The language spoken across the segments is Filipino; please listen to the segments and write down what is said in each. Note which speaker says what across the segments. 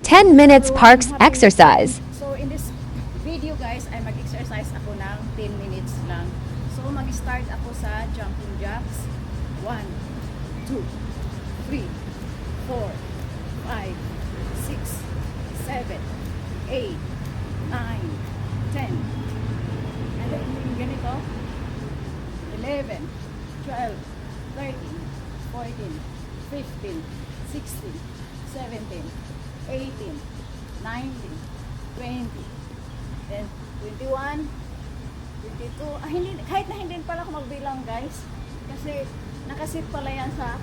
Speaker 1: 10 minutes parks exercise.
Speaker 2: So in this video guys, ay mag-exercise ako ng 10 minutes lang. So mag-start ako sa jumping jacks. 1, 2, 3, 4, 5, 6, 7, 8, 9, 10. And then ganito. 11, 12, 13, 14, 15, 16, 17, 18, 19, 20, then 21, 22. Hindi, kahit na hindi pala ako magbilang guys. Kasi nakasit pala yan sa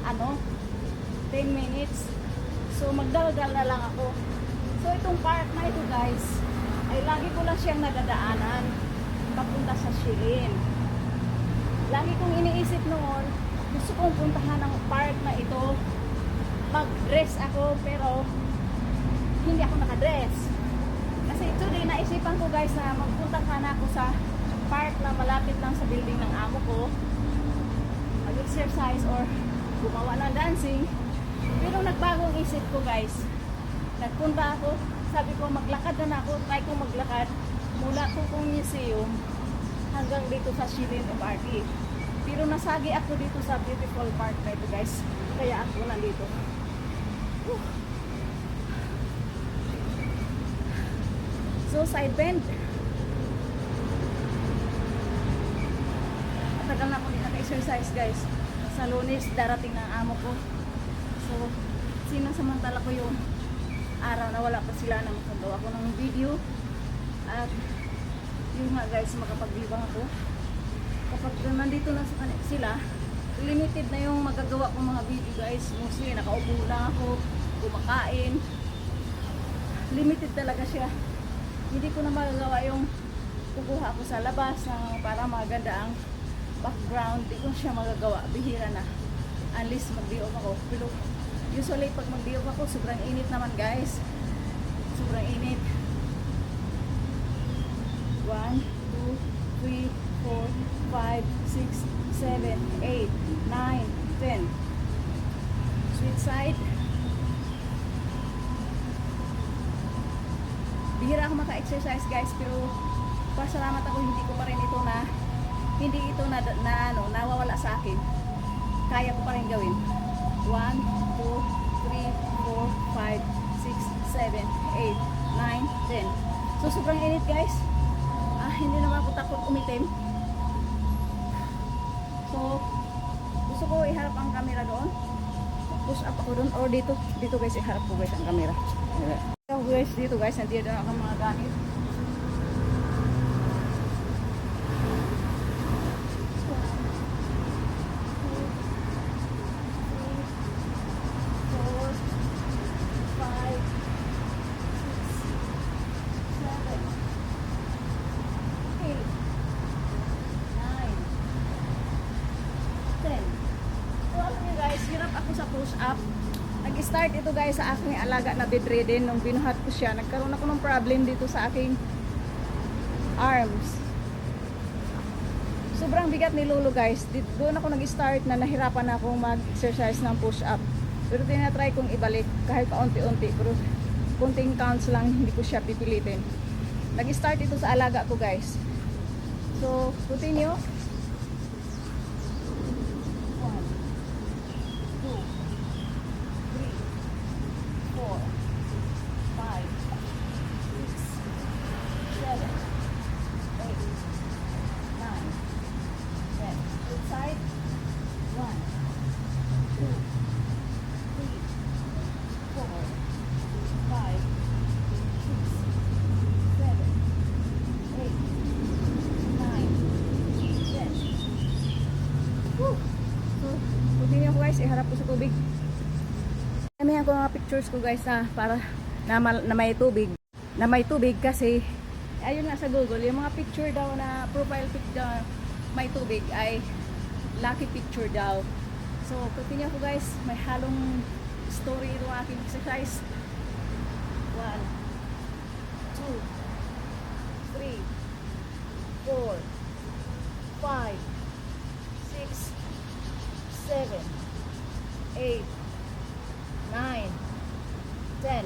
Speaker 2: 10 minutes. So magdaldal na lang ako. So itong park na ito guys, ay lagi ko lang siyang nadadaanan papunta sa Shilin. Lagi kong iniisip noon, gusto kong puntahan ang park na ito. Mag-dress ako pero hindi ako nakadress. Kasi today naisipan ko guys na magpunta sana ako sa park na malapit lang sa building ng amo ko. Mag-exercise or gumawa ng dancing. Pero nagbagong isip ko guys. Nagpunta ako, sabi ko maglakad na ako, try ko maglakad mula Kukong Museum hanggang dito sa Shilin MRT. Pero nasagi ako dito sa beautiful park na ito guys. Kaya ako nandito. So side bend. Matagal na ako din naka-exercise guys. Sa Lunes darating ng amo ko. So sinasamantala ko yung araw na wala pa sila nang magawa ko ng video. At yun nga guys, makapag-libang ako. Kapag nandito na sila, limited na yung magagawa kong mga video guys. Mostly nakaupo lang ako, kumakain. Limited talaga siya. Hindi ko na magagawa yung kukuha ko sa labas ng para maganda ang background. Hindi ko siya magagawa. Bihira na. Unless mag-diop ako. Pero usually pag mag-diop ako, sobrang init naman guys. Sobrang init. 1, 2, 3, 4, 5, 6, 7, 8, 9, 10. Sweet side. Bihira ako maka-exercise guys, pero pasalamat ako hindi ko pa rin ito nawawala sa akin. Kaya ko pa rin gawin. 1, 2, 3, 4, 5, 6, 7, 8, 9, 10. So sobrang init guys. Hindi naman ako takot umitim. So gusto ko iharap ang camera doon. Push up ako doon or dito guys, iharap ko guys ang camera. So guys, dito guys, nandiyan na ako mga gamit. Hirap ako sa push-up. Nag-start ito guys sa aking alaga na bedridden. Nung binuhat ko siya, nagkaroon ako ng problem dito sa aking arms. Sobrang bigat ni Lolo guys. Doon ako nag-start na nahirapan akong mag-exercise ng push-up. Pero tinatry kong ibalik kahit paunti-unti. Pero kunting counts lang, hindi ko siya pipilitin. Nag-start ito sa alaga ko guys. So, continue. 10. Guys, iharap ko sa tubig. Kami ako mga pictures ko guys para na may tubig. Na may tubig kasi ayun nga sa Google, yung mga picture daw na profile picture daw may tubig ay lucky picture daw. So, continue ko guys. May halong story itong aking exercise. 1, 2, 3, 4, 5, 6, 7, 8, 9, 10.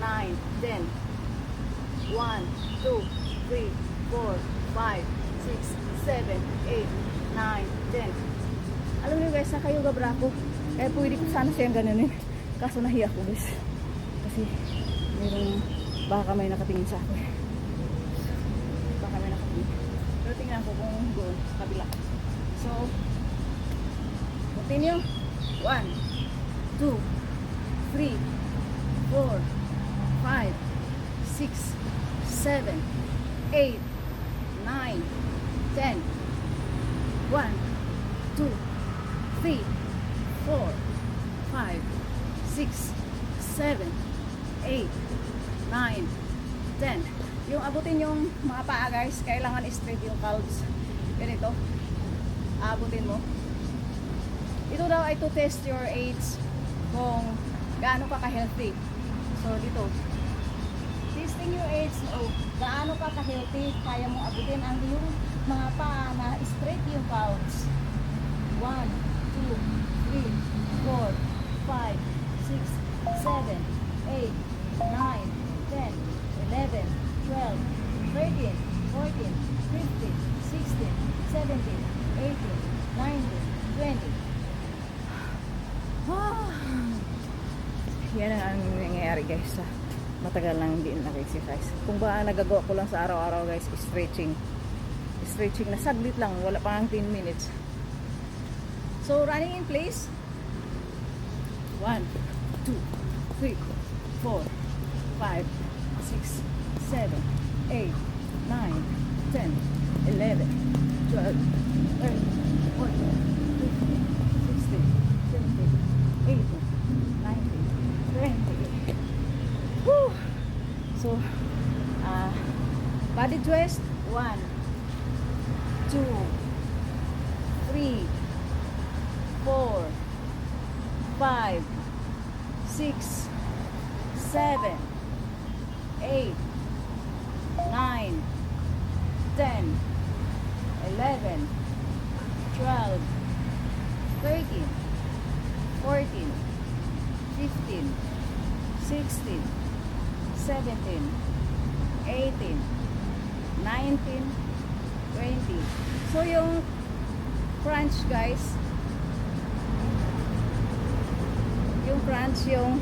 Speaker 2: 9, 10. 1, 2, 3, 4, 5, 6, 7, 8, 9, 10. Alam niyo guys, na kayo gabrako. Kaya pwede ko sana siyang ganunin. Kaso nahiya ko guys. Kasi mayroong baka may nakatingin sa akin. Baka may nakatingin. Pero tingnan ko kung doon, kabila. So, continue. 1, 2, 3, 4, 5, 6, 7, 8, 9, 10. 1, 2, 3, 4, 5, 6, 7, 8, 9, 10. Yung abutin yung mga paa guys, kailangan straight yung calves. Ganito. Abutin mo. Ito daw ay to test your age kung gaano ka ka-healthy. So dito, testing your age, gaano ka ka-healthy, kaya mo abutin ang yung mga paa na straight yung calves. 1, 2, 3, 4, 5, 6, 7, 8, 9, 10, 11, 12, 13, 14, 15, 16, 17, 18, 19, 20. Yan ang nangyayari guys sa matagal lang hindi nag-exercise. Kung ba nagagawa ko lang sa araw-araw guys, stretching na saglit lang, wala pang 10 minutes. So running in place. 1, 2, 3, 4, 5, 6, 7, 8, 9, 10, 11, 12, 13, 14, 15, 16, 17, 18, 19, 20. Woo! So, body twist. 1, 2, 3, 4, 5, 6, 7, 8, 9, 10, 11, 12, 13, 14, 15, 16, 17, 18, 19, 20. So yung crunch guys, yung crunch, yung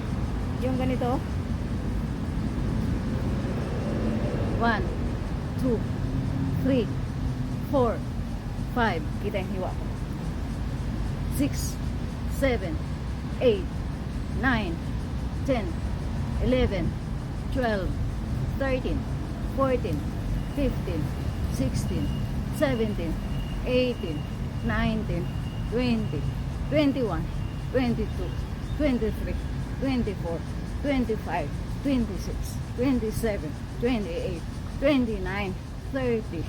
Speaker 2: ganito. 1, 2, 3, 4, 5. Kita yung hiwa ko. 6, 7, 8, 9, 10, 11, 12, 13, 14, 15, 16, 17, 18, 19, 20, 21, 22, 23, 24, 25, 26, 27, 28, 29, 30.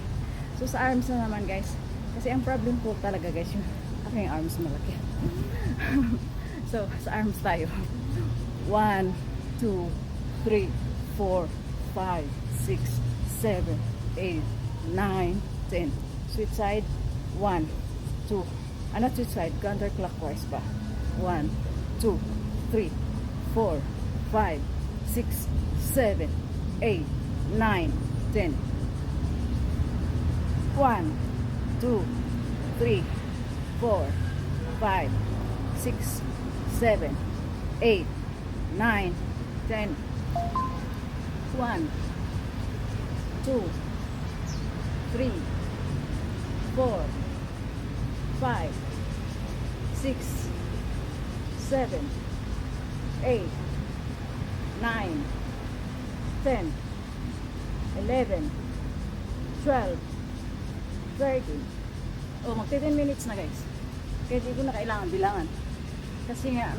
Speaker 2: So sa arms na naman guys, kasi ang problem ko talaga guys, yung aking arms malaki. So sa arms tayo. 1, 2, 3, 4, 5, 6, 7, 8, 9, 10. Switch side. 1, 2. Not switch side, counterclockwise pa. 1, 2, 3, 4, 5, 6, 7, 8, 9, 10. 1, 2, 3, 4, 5, 6, 7, 8, 9, 10. 1, 2, 3, 4, 5, 6, 7, 8, 9, 10, 11, 12, 13. Oh, magti 10 minutes na guys. Kaya di ko na kailangan bilangan. Kasi nga,